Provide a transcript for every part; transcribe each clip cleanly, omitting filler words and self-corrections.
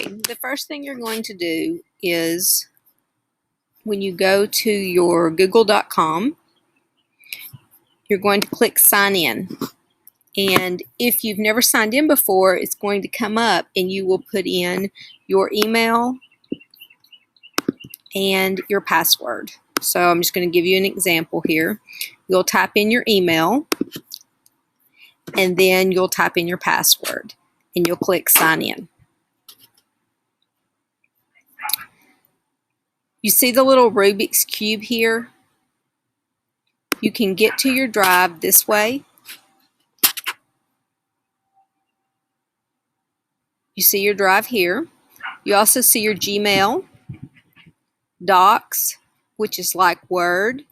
the first thing you're going to do is when you go to your google.com, you're going to click sign in. And if you've never signed in before, it's going to come up and you will put in your email and your password. So I'm just going to give you an example here. You'll type in your email and then you'll type in your password and you'll click sign in. You see the little Rubik's Cube here? You can get to your drive this way. You see your drive here. You also see your Gmail, Docs, which is like Word,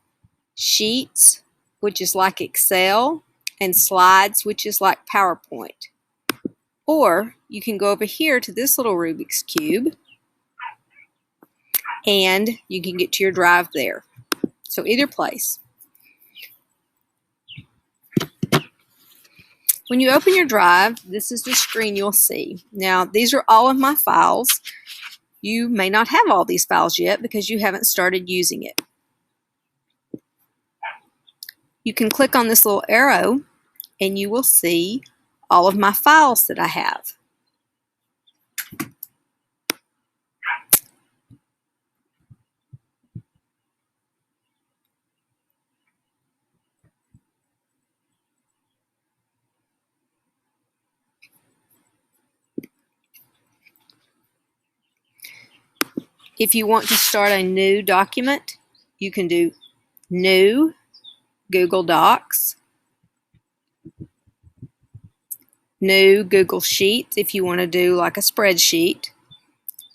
Sheets, which is like Excel, and Slides, which is like PowerPoint. Or you can go over here to this little Rubik's Cube and you can get to your drive there. So either place. When you open your drive, this is the screen you'll see. Now, these are all of my files. You may not have all these files yet because you haven't started using it. You can click on this little arrow and you will see all of my files that I have. If you want to start a new document, you can do New, Google Docs, New Google Sheets if you want to do like a spreadsheet,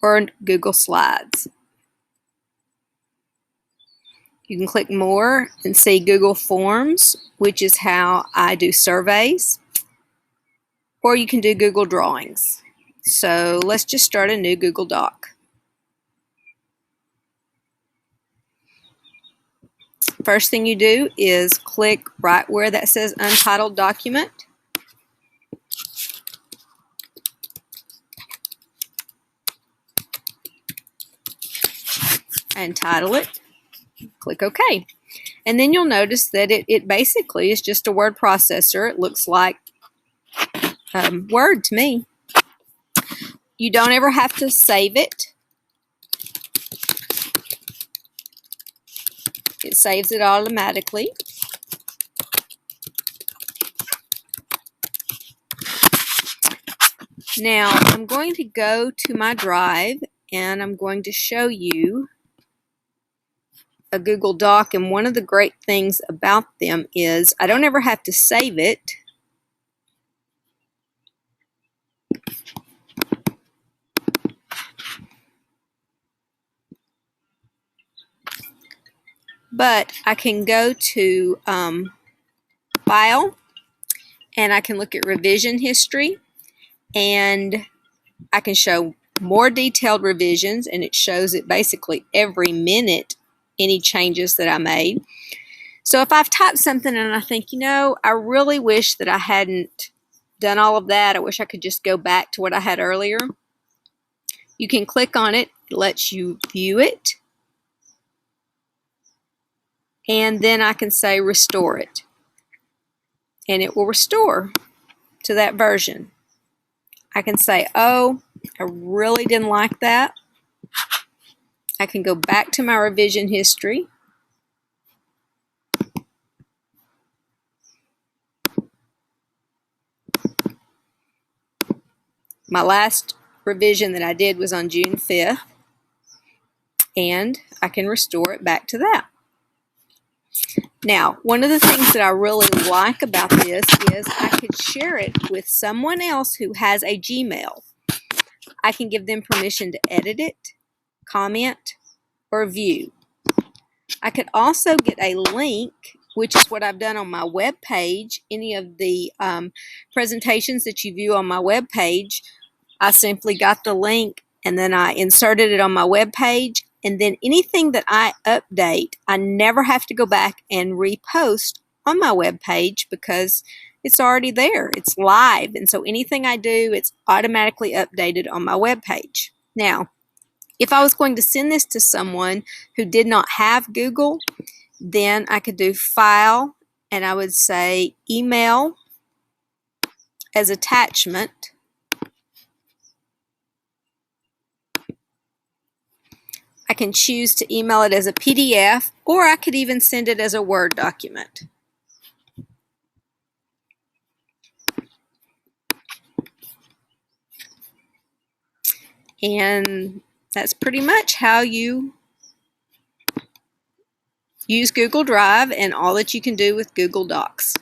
or Google Slides. You can click More and see Google Forms, which is how I do surveys, or you can do Google Drawings. So let's just start a new Google Doc. First thing you do is click right where that says Untitled Document. And title it. Click OK. And then you'll notice that it basically is just a word processor. It looks like Word to me. You don't ever have to save it. It saves it automatically. Now I'm going to go to my drive and I'm going to show you a Google Doc, and one of the great things about them is I don't ever have to save it. But I can go to File, and I can look at revision history, and I can show more detailed revisions, and it shows it basically every minute, any changes that I made. So if I've typed something and I think, you know, I really wish that I hadn't done all of that, I wish I could just go back to what I had earlier, you can click on it. It lets you view it. And then I can say restore it. And it will restore to that version. I can say, oh, I really didn't like that. I can go back to my revision history. My last revision that I did was on June 5th. And I can restore it back to that. Now, one of the things that I really like about this is I could share it with someone else who has a Gmail. I can give them permission to edit it, comment, or view. I could also get a link, which is what I've done on my web page. Any of the presentations that you view on my web page, I simply got the link and then I inserted it on my web page. And then anything that I update, I never have to go back and repost on my web page because it's already there. It's live. And so anything I do, it's automatically updated on my web page. Now, if I was going to send this to someone who did not have Google, then I could do File, and I would say Email as attachment. I can choose to email it as a PDF, or I could even send it as a Word document. And that's pretty much how you use Google Drive and all that you can do with Google Docs.